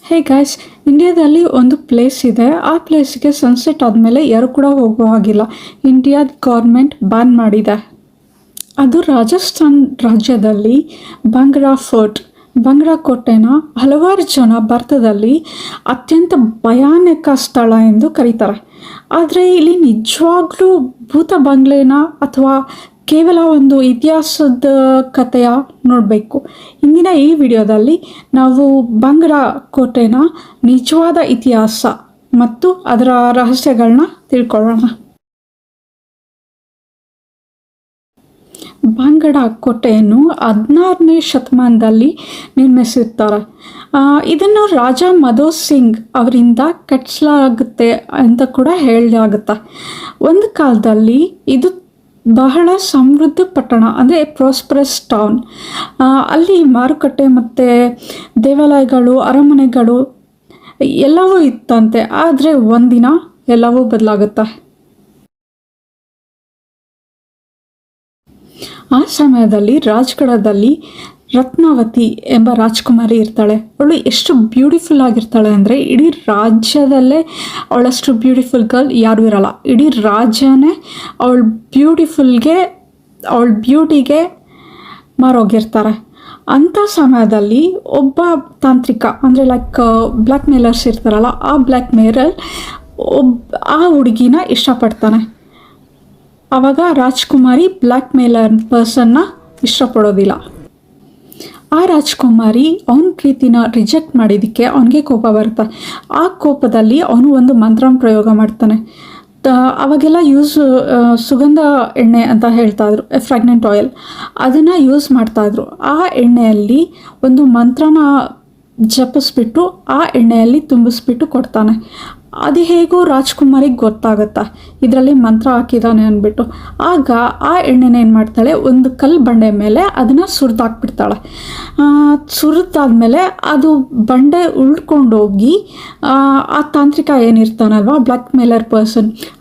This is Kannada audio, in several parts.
ಹೇ ಗಾಯ್ಸ್, ಇಂಡಿಯಾದಲ್ಲಿ ಒಂದು ಪ್ಲೇಸ್ ಇದೆ. ಆ ಪ್ಲೇಸ್ಗೆ ಸನ್ಸೆಟ್ ಆದಮೇಲೆ ಯಾರು ಕೂಡ ಹೋಗೋ ಹಾಗಿಲ್ಲ. ಇಂಡಿಯಾದ ಗೌರ್ಮೆಂಟ್ ಬ್ಯಾನ್ ಮಾಡಿದೆ. ಅದು ರಾಜಸ್ಥಾನ್ ರಾಜ್ಯದಲ್ಲಿ ಬಂಗ್ರಾ ಫೋರ್ಟ್, ಬಂಗ್ರಾ ಕೋಟೆನ ಹಲವಾರು ಜನ ಭಾರತದಲ್ಲಿ ಅತ್ಯಂತ ಭಯಾನಕ ಸ್ಥಳ ಎಂದು ಕರೀತಾರೆ. ಆದರೆ ಇಲ್ಲಿ ನಿಜವಾಗ್ಲೂ ಭೂತ ಬಂಗ್ಲೆನ ಅಥವಾ ಕೇವಲ ಒಂದು ಇತಿಹಾಸದ ಕಥೆಯ ನೋಡಬೇಕು. ಇಂದಿನ ಈ ವಿಡಿಯೋದಲ್ಲಿ ನಾವು ಬಂಗ್ರಾ ಕೋಟೆನ ನಿಜವಾದ ಇತಿಹಾಸ ಮತ್ತು ಅದರ ರಹಸ್ಯಗಳನ್ನ ತಿಳ್ಕೊಳ್ಳೋಣ. ಬಂಗ್ರಾ ಕೋಟೆಯನ್ನು 16ನೇ ಶತಮಾನದಲ್ಲಿ ನಿರ್ಮಿಸಿರ್ತಾರೆ. ಇದನ್ನು ರಾಜ ಮಧೋ ಸಿಂಗ್ ಅವರಿಂದ ಕಟ್ಟಿಸಲಾಗುತ್ತೆ ಅಂತ ಕೂಡ ಹೇಳಲಾಗುತ್ತೆ. ಒಂದು ಕಾಲದಲ್ಲಿ ಇದು ಬಹಳ ಸಮೃದ್ಧ ಪಟ್ಟಣ, ಅಂದರೆ ಪ್ರಾಸ್ಪರಸ್ ಟೌನ್. ಅಲ್ಲಿ ಮಾರುಕಟ್ಟೆ ಮತ್ತು ದೇವಾಲಯಗಳು, ಅರಮನೆಗಳು ಎಲ್ಲವೂ ಇತ್ತಂತೆ. ಆದರೆ ಒಂದಿನ ಎಲ್ಲವೂ ಬದಲಾಗುತ್ತೆ. ಆ ಸಮಯದಲ್ಲಿ ರಾಜ್ಗಢದಲ್ಲಿ ರತ್ನಾವತಿ ಎಂಬ ರಾಜ್ಕುಮಾರಿ ಇರ್ತಾಳೆ. ಅವಳು ಎಷ್ಟು ಬ್ಯೂಟಿಫುಲ್ ಆಗಿರ್ತಾಳೆ ಅಂದರೆ ಇಡೀ ರಾಜ್ಯದಲ್ಲೇ ಅವಳಷ್ಟು ಬ್ಯೂಟಿಫುಲ್ ಗರ್ಲ್ ಯಾರೂ ಇರಲ್ಲ. ಇಡೀ ರಾಜ್ಯನೇ ಅವಳ ಬ್ಯೂಟಿಗೆ ಮಾರೋಗಿರ್ತಾರೆ. ಅಂಥ ಸಮಯದಲ್ಲಿ ಒಬ್ಬ ತಾಂತ್ರಿಕ, ಅಂದರೆ ಲೈಕ್ ಬ್ಲ್ಯಾಕ್ ಮೇಲರ್ಸ್ ಇರ್ತಾರಲ್ಲ, ಆ ಬ್ಲ್ಯಾಕ್ ಮೇಲರ್ ಆ ಹುಡುಗಿನ ಇಷ್ಟಪಡ್ತಾನೆ. ಆವಾಗ ರಾಜ್ಕುಮಾರಿ ಬ್ಲ್ಯಾಕ್ ಮೇಲರ್ ಪರ್ಸನ್ನ ಇಷ್ಟಪಡೋದಿಲ್ಲ. ಆ ರಾಜ್ಕುಮಾರಿ ಅವನ ಪ್ರೀತಿನ ರಿಜೆಕ್ಟ್ ಮಾಡಿದ್ದಕ್ಕೆ ಅವನಿಗೆ ಕೋಪ ಬರುತ್ತೆ. ಆ ಕೋಪದಲ್ಲಿ ಅವನು ಒಂದು ಮಂತ್ರ ಪ್ರಯೋಗ ಮಾಡ್ತಾನೆ. ಅವಾಗೆಲ್ಲ ಸುಗಂಧ ಎಣ್ಣೆ ಅಂತ ಹೇಳ್ತಾಯಿದ್ರು, ಫ್ರಾಗ್ನೆಂಟ್ ಆಯಿಲ್, ಅದನ್ನು ಯೂಸ್ ಮಾಡ್ತಾಯಿದ್ರು. ಆ ಎಣ್ಣೆಯಲ್ಲಿ ಒಂದು ಮಂತ್ರನ ಜಪಿಸ್ಬಿಟ್ಟು ಆ ಎಣ್ಣೆಯಲ್ಲಿ ತುಂಬಿಸ್ಬಿಟ್ಟು ಕೊಡ್ತಾನೆ. ಅದು ಹೇಗೋ ರಾಜ್ಕುಮಾರಿಗೆ ಗೊತ್ತಾಗುತ್ತೆ ಇದರಲ್ಲಿ ಮಂತ್ರ ಹಾಕಿದ್ದಾನೆ ಅಂದ್ಬಿಟ್ಟು. ಆಗ ಆ ಎಣ್ಣೆನ ಏನು ಮಾಡ್ತಾಳೆ, ಒಂದು ಕಲ್ಲು ಬಂಡೆ ಮೇಲೆ ಅದನ್ನು ಸುರಿದಾಕ್ಬಿಡ್ತಾಳೆ. ಸುರಿದಾದ್ಮೇಲೆ ಅದು ಬಂಡೆ ಉಳ್ಕೊಂಡೋಗಿ ಆ ತಾಂತ್ರಿಕ ಏನಿರ್ತಾನಲ್ವ, ಬ್ಲ್ಯಾಕ್ ಮೇಲರ್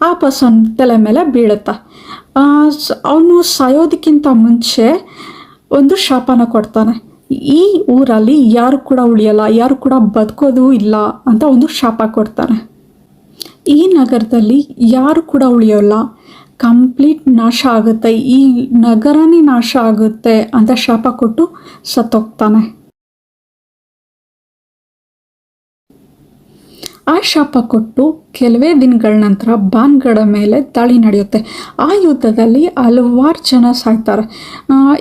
ಆ ಪರ್ಸನ್ ತಲೆ ಮೇಲೆ ಬೀಳುತ್ತೆ. ಅವನು ಸಾಯೋದಕ್ಕಿಂತ ಮುಂಚೆ ಒಂದು ಶಾಪನ ಕೊಡ್ತಾನೆ. ಈ ಊರಲ್ಲಿ ಯಾರು ಕೂಡ ಉಳಿಯಲ್ಲ, ಯಾರು ಕೂಡ ಬದುಕೋದು ಇಲ್ಲ ಅಂತ ಒಂದು ಶಾಪ ಕೊಡ್ತಾನೆ. ಈ ನಗರದಲ್ಲಿ ಯಾರು ಕೂಡ ಉಳಿಯೋಲ್ಲ, ಕಂಪ್ಲೀಟ್ ನಾಶ ಆಗುತ್ತೆ, ಈ ನಗರನೇ ನಾಶ ಆಗುತ್ತೆ ಅಂತ ಶಾಪ ಕೊಟ್ಟು ಸತ್ತೋಗ್ತಾನೆ. ಆ ಶಾಪ ಕೊಟ್ಟು ಕೆಲವೇ ದಿನಗಳ ನಂತರ ಬಾನ್ಗಢ ಮೇಲೆ ದಾಳಿ ನಡೆಯುತ್ತೆ. ಆ ಯುದ್ಧದಲ್ಲಿ ಹಲವಾರು ಜನ ಸಾಯ್ತಾರೆ.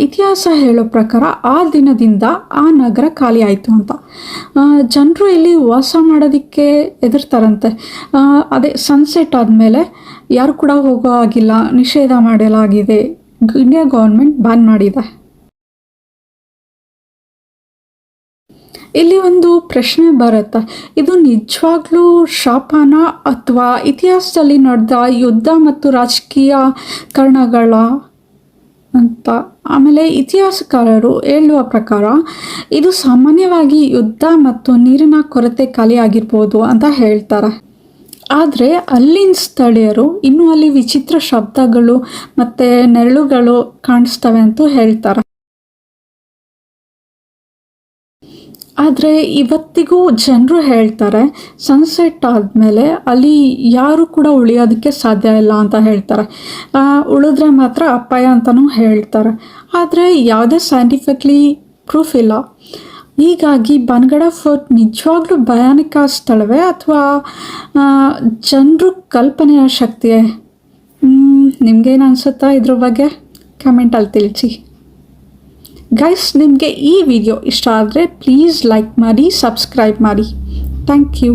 ಇತಿಹಾಸ ಹೇಳೋ ಪ್ರಕಾರ ಆ ದಿನದಿಂದ ಆ ನಗರ ಖಾಲಿ ಆಯಿತು ಅಂತ. ಜನರು ಇಲ್ಲಿ ವಾಸ ಮಾಡೋದಕ್ಕೆ ಹೆದರ್ತಾರಂತೆ. ಅದೇ ಸನ್ಸೆಟ್ ಆದಮೇಲೆ ಯಾರು ಕೂಡ ಹೋಗೋ ಆಗಿಲ್ಲ, ನಿಷೇಧ ಮಾಡಲಾಗಿದೆ. ಇಂಡಿಯಾ ಗೌರ್ಮೆಂಟ್ ಬ್ಯಾನ್ ಮಾಡಿದೆ. ಇಲ್ಲಿ ಒಂದು ಪ್ರಶ್ನೆ ಬರುತ್ತೆ, ಇದು ನಿಜವಾಗ್ಲೂ ಶಾಪನ ಅಥವಾ ಇತಿಹಾಸದಲ್ಲಿ ನಡೆದ ಯುದ್ಧ ಮತ್ತು ರಾಜಕೀಯ ಕಾರಣಗಳ ಅಂತ. ಆಮೇಲೆ ಇತಿಹಾಸಕಾರರು ಹೇಳುವ ಪ್ರಕಾರ ಇದು ಸಾಮಾನ್ಯವಾಗಿ ಯುದ್ಧ ಮತ್ತು ನೀರಿನ ಕೊರತೆ ಖಾಲಿಯಾಗಿರ್ಬೋದು ಅಂತ ಹೇಳ್ತಾರೆ. ಆದರೆ ಅಲ್ಲಿನ ಸ್ಥಳೀಯರು ಇನ್ನೂ ಅಲ್ಲಿ ವಿಚಿತ್ರ ಶಬ್ದಗಳು ಮತ್ತು ನೆರಳುಗಳು ಕಾಣಿಸ್ತವೆ ಅಂತ ಹೇಳ್ತಾರೆ. ಆದರೆ ಇವತ್ತಿಗೂ ಜನರು ಹೇಳ್ತಾರೆ ಸನ್ಸೆಟ್ ಆದಮೇಲೆ ಅಲ್ಲಿ ಯಾರು ಕೂಡ ಉಳಿಯೋದಕ್ಕೆ ಸಾಧ್ಯ ಇಲ್ಲ ಅಂತ ಹೇಳ್ತಾರೆ. ಉಳಿದ್ರೆ ಮಾತ್ರ ಅಪಾಯ ಅಂತಲೂ ಹೇಳ್ತಾರೆ. ಆದರೆ ಯಾವುದೇ ಸೈಂಟಿಫಿಕ್ಲಿ ಪ್ರೂಫ್ ಇಲ್ಲ. ಹೀಗಾಗಿ ಬಂಗ್ರಾ ಫೋರ್ಟ್ ನಿಜವಾಗ್ಲೂ ಭಯಾನಕ ಸ್ಥಳವೇ ಅಥವಾ ಜನರು ಕಲ್ಪನೆಯ ಶಕ್ತಿಯೇ? ನಿಮಗೇನು ಅನಿಸುತ್ತಾ ಇದ್ರ ಬಗ್ಗೆ? ಕಮೆಂಟಲ್ಲಿ ತಿಳಿಸಿ. ಗೈಸ್, ನಿಮಗೆ ಈ ವಿಡಿಯೋ ಇಷ್ಟ ಆದರೆ ಪ್ಲೀಸ್ ಲೈಕ್ ಮಾಡಿ, ಸಬ್ಸ್ಕ್ರೈಬ್ ಮಾಡಿ. Thank you.